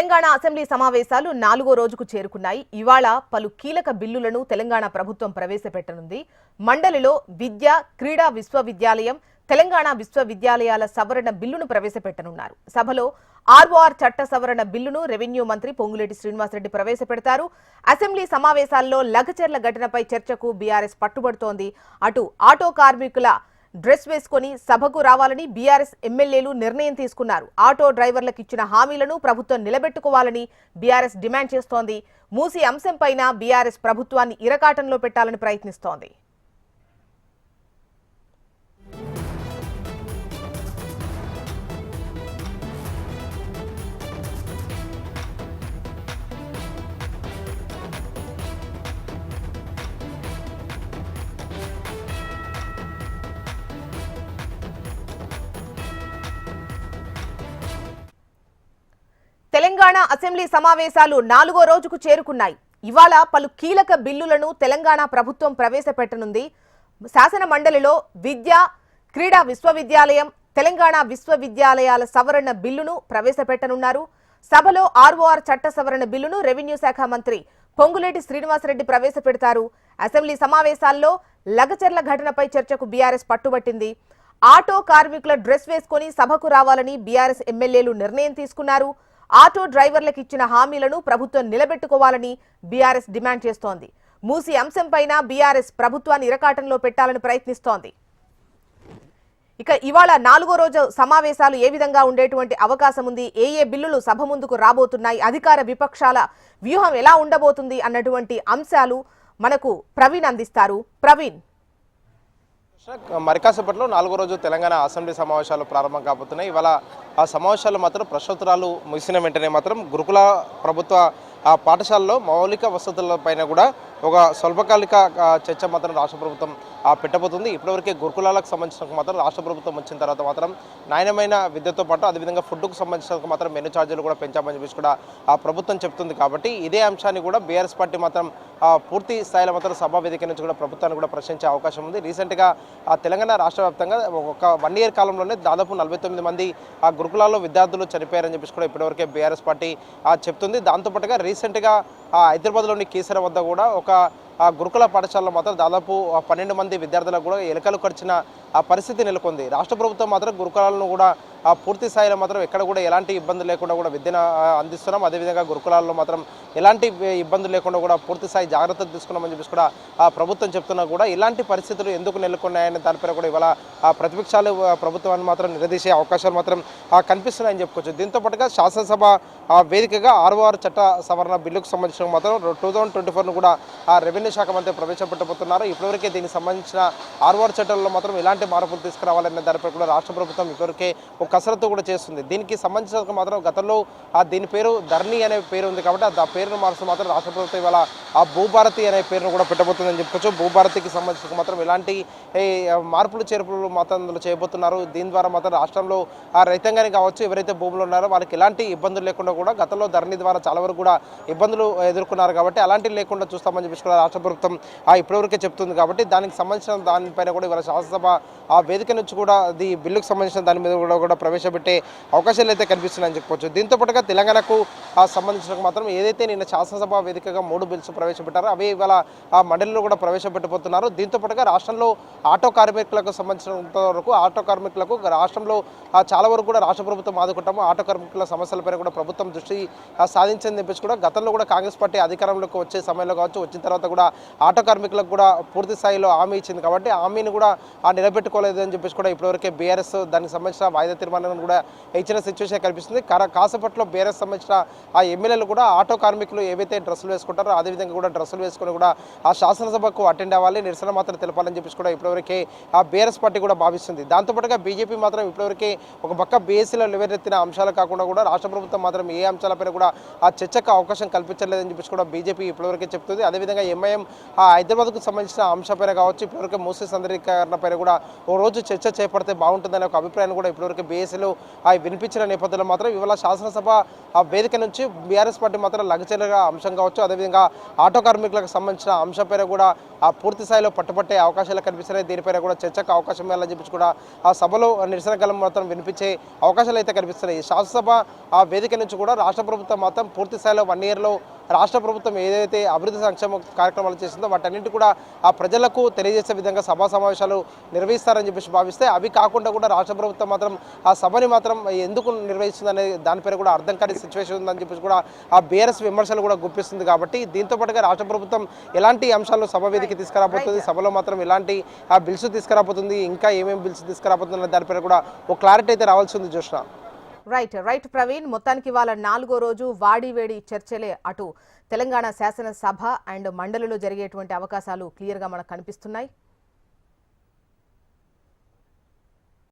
Telangana assembly సమావేశాలు 4వ రోజుకు చేరుకున్నాయి. ఇవాళ పలు కీలక బిల్లులను తెలంగాణ ప్రభుత్వం ప్రవేశపెట్టనుంది. మండలిలో విద్య, క్రీడా విశ్వవిద్యాలయం, తెలంగాణ విశ్వవిద్యాలయాల సవరణ బిల్లును ప్రవేశపెట్టనున్నారు. సభలో ఆర్ఓఆర్ చట్ట సవరణ బిల్లును రెవెన్యూ మంత్రి పొంగులేటి శ్రీనివాసరెడ్డి ప్రవేశపెడతారు. అసెంబ్లీ సమావేశాల్లో లగచర్ల ఘటనపై చర్చకు బీఆర్ఎస్ పట్టుబడుతోంది. అటు ఆటో కార్మికుల డ్రెస్ వేసుకొని సభకు రావాలని బీఆర్ఎస్ ఎమ్మెల్యేలు నిర్ణయం తీసుకున్నారు. ఆటో డ్రైవర్లకు ఇచ్చిన హామీలను ప్రభుత్వం నిలబెట్టుకోవాలని బీఆర్ఎస్ డిమాండ్ చేస్తోంది. మూసీ అంశంపైన బీఆర్ఎస్ ప్రభుత్వాన్ని ఇరకాటంలో పెట్టాలని ప్రయత్నిస్తోంది. తెలంగాణ అసెంబ్లీ సమావేశాలు 4వ రోజుకు చేరుకున్నాయి. ఇవాళ పలు కీలక బిల్లులను తెలంగాణ ప్రభుత్వం ప్రవేశపెట్టనుంది. శాసన మండలిలో విద్య, క్రీడా విశ్వవిద్యాలయం, తెలంగాణ విశ్వవిద్యాలయాల సవరణ బిల్లును ప్రవేశపెట్టనున్నారు. సభలో ఆర్ఓఆర్ చట్ట సవరణ బిల్లును రెవెన్యూ శాఖ మంత్రి పొంగులేటి శ్రీనివాసరెడ్డి ప్రవేశపెడతారు. అసెంబ్లీ సమావేశాల్లో లగచర్ల ఘటనపై చర్చకు బీఆర్ఎస్ పట్టుబట్టింది. ఆటో కార్మికుల డ్రెస్ వేసుకొని సభకు రావాలని బీఆర్ఎస్ ఎమ్మెల్యేలు నిర్ణయం తీసుకున్నారు. ఆటో డ్రైవర్లకు ఇచ్చిన హామీలను ప్రభుత్వం నిలబెట్టుకోవాలని బీఆర్ఎస్ డిమాండ్ చేస్తోంది. మూసీ అంశంపైన బీఆర్ఎస్ ప్రభుత్వాన్ని ఇరకాటంలో పెట్టాలని ప్రయత్నిస్తోంది. ఇక ఇవాళ 4వ రోజు సమావేశాలు ఏ విధంగా ఉండేటువంటి అవకాశం ఉంది, ఏ బిల్లులు సభ ముందుకు రాబోతున్నాయి, అధికార విపక్షాల వ్యూహం ఎలా ఉండబోతుంది అన్నటువంటి అంశాలు మనకు ప్రవీణ్ అందిస్తారు. ప్రవీణ్, మరికాసేపట్లో 4వ రోజు తెలంగాణ అసెంబ్లీ సమావేశాలు ప్రారంభం కాబోతున్నాయి. ఇవాళ ఆ సమావేశాలు మాత్రం ప్రశ్నోత్తరాలు ముగిసిన వెంటనే మాత్రం గురుకుల ప్రభుత్వ పాఠశాలలో మౌలిక వసతులపైన కూడా ఒక స్వల్పకాలిక చర్చ మాత్రం రాష్ట్ర ప్రభుత్వం పెట్టబోతుంది. ఇప్పటివరకే గురుకులాలకు సంబంధించిన మాత్రం రాష్ట్ర ప్రభుత్వం వచ్చిన తర్వాత మాత్రం నాణ్యమైన విద్యతో పాటు అదేవిధంగా ఫుడ్కు సంబంధించిన మాత్రం మెనూ ఛార్జీలు కూడా పెంచామని చెప్పేసి కూడా ఆ ప్రభుత్వం చెప్తుంది. కాబట్టి ఇదే అంశాన్ని కూడా బీఆర్ఎస్ పార్టీ మాత్రం పూర్తి స్థాయిలో మాత్రం సభా వేదిక నుంచి కూడా ప్రభుత్వాన్ని కూడా ప్రశ్నించే అవకాశం ఉంది. రీసెంట్గా తెలంగాణ రాష్ట్ర వ్యాప్తంగా ఒక 1 ఇయర్ కాలంలోనే దాదాపు 49 మంది ఆ గురుకులాల్లో విద్యార్థులు చనిపోయారని చెప్పేసి కూడా ఇప్పటివరకే బీఆర్ఎస్ పార్టీ చెప్తుంది. దాంతోపాటుగా రీసెంట్గా హైదరాబాద్లోని కీసర వద్ద కూడా ఒక గురుకుల పాఠశాలలో మాత్రం దాదాపు 12 మంది విద్యార్థులకు కూడా ఎలుకలు కరిచిన పరిస్థితి నెలకొంది. రాష్ట్ర ప్రభుత్వం మాత్రం గురుకులాలను కూడా పూర్తి స్థాయిలో మాత్రం ఎక్కడ కూడా ఎలాంటి ఇబ్బంది లేకుండా కూడా విద్యను అందిస్తున్నాం. అదేవిధంగా గురుకులాల్లో మాత్రం ఎలాంటి ఇబ్బందులు లేకుండా కూడా పూర్తి స్థాయి జాగ్రత్తలు తీసుకున్నామని చెప్పేసి కూడా ప్రభుత్వం చెప్తున్నా కూడా ఇలాంటి పరిస్థితులు ఎందుకు నెలకొన్నాయని దానిపైన కూడా ఇవాళ ప్రతిపక్షాలు ప్రభుత్వాన్ని మాత్రం నిలదీసే అవకాశాలు మాత్రం కనిపిస్తున్నాయని చెప్పుకోవచ్చు. దీంతో పాటుగా శాసనసభ వేదికగా ఆర్ఓఆర్ చట్ట సవరణ బిల్లుకు సంబంధించిన మాత్రం 2024ను కూడా రెవెన్యూ శాఖ మంత్రి ప్రవేశపెట్టబోతున్నారు. ఇప్పటివరకే దీనికి సంబంధించిన ఆర్ఓఆర్ చట్టాల్లో మాత్రం ఎలాంటి మార్పులు తీసుకురావాలనే దానిపై కూడా రాష్ట్ర ప్రభుత్వం ఇప్పటివరకే ఒక కసరత్తు కూడా చేస్తుంది. దీనికి సంబంధించిన మాత్రం గతంలో దీని పేరు ధర్ని అనే పేరు ఉంది కాబట్టి ఆ పేరును మార్చడం మాత్రం రాష్ట్ర ప్రభుత్వం ఇవాళ ఆ భూభారతి అనే పేరును కూడా పెట్టబోతుందని చెప్పుకోవచ్చు. భూభారతికి సంబంధించిన మాత్రం ఎలాంటి మార్పులు చేర్పులు మాత్రం చేయబోతున్నారు. దీని ద్వారా మాత్రం రాష్ట్రంలో రైతాంగానికి కావచ్చు, ఎవరైతే భూములు ఉన్నారో వాళ్ళకి ఎలాంటి ఇబ్బందులు లేకుండా కూడా గతంలో ధర్ని ద్వారా చాలా వరకు కూడా ఇబ్బందులు ఎదుర్కొన్నారు కాబట్టి అలాంటివి లేకుండా చూస్తామని చెప్పి కూడా రాష్ట్ర ప్రభుత్వం ఇప్పటివరకే చెప్తుంది. కాబట్టి దానికి సంబంధించిన దానిపైన కూడా ఇవాళ శాసనసభ వేదిక నుంచి కూడా ఈ బిల్లుకు సంబంధించిన దాని మీద కూడా ప్రవేశపెట్టే అవకాశాలు అయితే కనిపిస్తున్నాయని చెప్పుకోవచ్చు. దీంతో పాటుగా తెలంగాణకు సంబంధించిన మాత్రం ఏదైతే నిన్న శాసనసభ వేదికగా 3 బిల్స్ ప్రవేశపెట్టారో అవి ఇవాళ మండలిలో కూడా ప్రవేశపెట్టబోతున్నారు. దీంతో పాటుగా రాష్ట్రంలో ఆటో కార్మికులకు సంబంధించినంత వరకు ఆటో కార్మికులకు రాష్ట్రంలో చాలా వరకు కూడా రాష్ట్ర ప్రభుత్వం ఆదుకుంటాము. ఆటో కార్మికుల సమస్యలపై కూడా ప్రభుత్వం దృష్టి సాధించని చెప్పేసి కూడా గతంలో కూడా కాంగ్రెస్ పార్టీ అధికారంలోకి వచ్చే సమయంలో కావచ్చు, వచ్చిన తర్వాత కూడా ఆటో కార్మికులకు కూడా పూర్తి స్థాయిలో హామీ ఇచ్చింది. కాబట్టి హామీని కూడా నిలబెట్టుకోలేదు అని చెప్పేసి కూడా ఇప్పటివరకే బీఆర్ఎస్ దానికి సంబంధించిన వాయిదా తీర్మానాన్ని కూడా ఇచ్చిన సిచ్యువేషన్ కనిపిస్తుంది. కాసేపట్లో బీఆర్ఎస్ సంబంధించిన ఎమ్మెల్యేలు కూడా ఆటో కార్మికులు ఏవైతే డ్రెస్సులు వేసుకుంటారో అదేవిధంగా కూడా డ్రెస్సులు వేసుకొని కూడా శాసనసభకు అటెండ్ అవ్వాలి, నిరసన మాత్రం తెలపాలని చెప్పేసి కూడా ఇప్పటివరకే బీఆర్ఎస్ పార్టీ కూడా భావిస్తుంది. దాంతోపాటుగా బీజేపీ మాత్రం ఇప్పటివరకే ఒక పక్క బీఎస్సీలో లేవనెత్తిన అంశాలు కాకుండా కూడా రాష్ట్ర ప్రభుత్వం మాత్రం ఏ అంశాలపైన కూడా చర్చకు అవకాశం కల్పించలేదని చెప్పేసి కూడా బీజేపీ ఇప్పటివరకే చెప్తుంది. అదేవిధంగా ఎంఐఎం రాజకీయం హైదరాబాద్కు సంబంధించిన అంశంపైన కావచ్చు, ఇప్పటివరకు మూసీ సందరీకరణ పైన కూడా ఓ రోజు చర్చ చేపడితే బాగుంటుందనే ఒక అభిప్రాయాన్ని కూడా ఇప్పటివరకు బీఎస్సీలో వినిపించిన నేపథ్యంలో మాత్రం ఇవాళ శాసనసభ వేదిక నుంచి బీఆర్ఎస్ పార్టీ మాత్రం లగచర్యగా అంశం కావచ్చు, అదేవిధంగా ఆటో కార్మికులకు సంబంధించిన అంశంపైన కూడా పూర్తి స్థాయిలో పట్టుబట్టే అవకాశాలు కనిపిస్తున్నాయి. దీనిపైన కూడా చర్చకు అవకాశం ఇవ్వాలని చెప్పి కూడా ఆ సభలో నిరసన గలం మాత్రం వినిపించే అవకాశాలు అయితే కనిపిస్తున్నాయి. శాసనసభ వేదిక నుంచి కూడా రాష్ట్ర ప్రభుత్వం మాత్రం పూర్తి స్థాయిలో 1 ఇయర్లో రాష్ట్ర ప్రభుత్వం ఏదైతే అభివృద్ధి సంక్షేమ కార్యక్రమాలు చేసిందో వాటన్నింటి కూడా ప్రజలకు తెలియజేసే విధంగా సభా సమావేశాలు నిర్వహిస్తారని చెప్పేసి భావిస్తే, అవి కాకుండా కూడా రాష్ట్ర ప్రభుత్వం మాత్రం ఆ సభని మాత్రం ఎందుకు నిర్వహిస్తుందనే దానిపైన కూడా అర్థం కాని సిచ్యువేషన్ ఉందని చెప్పేసి కూడా బీఆర్ఎస్ విమర్శలు కూడా గుప్పిస్తుంది. కాబట్టి దీంతో పాటుగా రాష్ట్ర ప్రభుత్వం ఎలాంటి అంశాలను సభ వేదిక తీసుకురాబోతుంది, సభలో మాత్రం ఎలాంటి బిల్స్ తీసుకురాబోతుంది, ఇంకా ఏమేమి బిల్స్ తీసుకురాబోతుంది అనే దానిపైన కూడా ఒక క్లారిటీ అయితే రావాల్సి ఉంది. జోష్న రైట్ ప్రవీణ్, మొత్తానికి ఇవాళ 4వ రోజు వాడివేడి చర్చలే అటు తెలంగాణ శాసనసభ అండ్ మండలిలో జరిగేటువంటి అవకాశాలు క్లియర్ గా మనకు కనిపిస్తున్నాయి.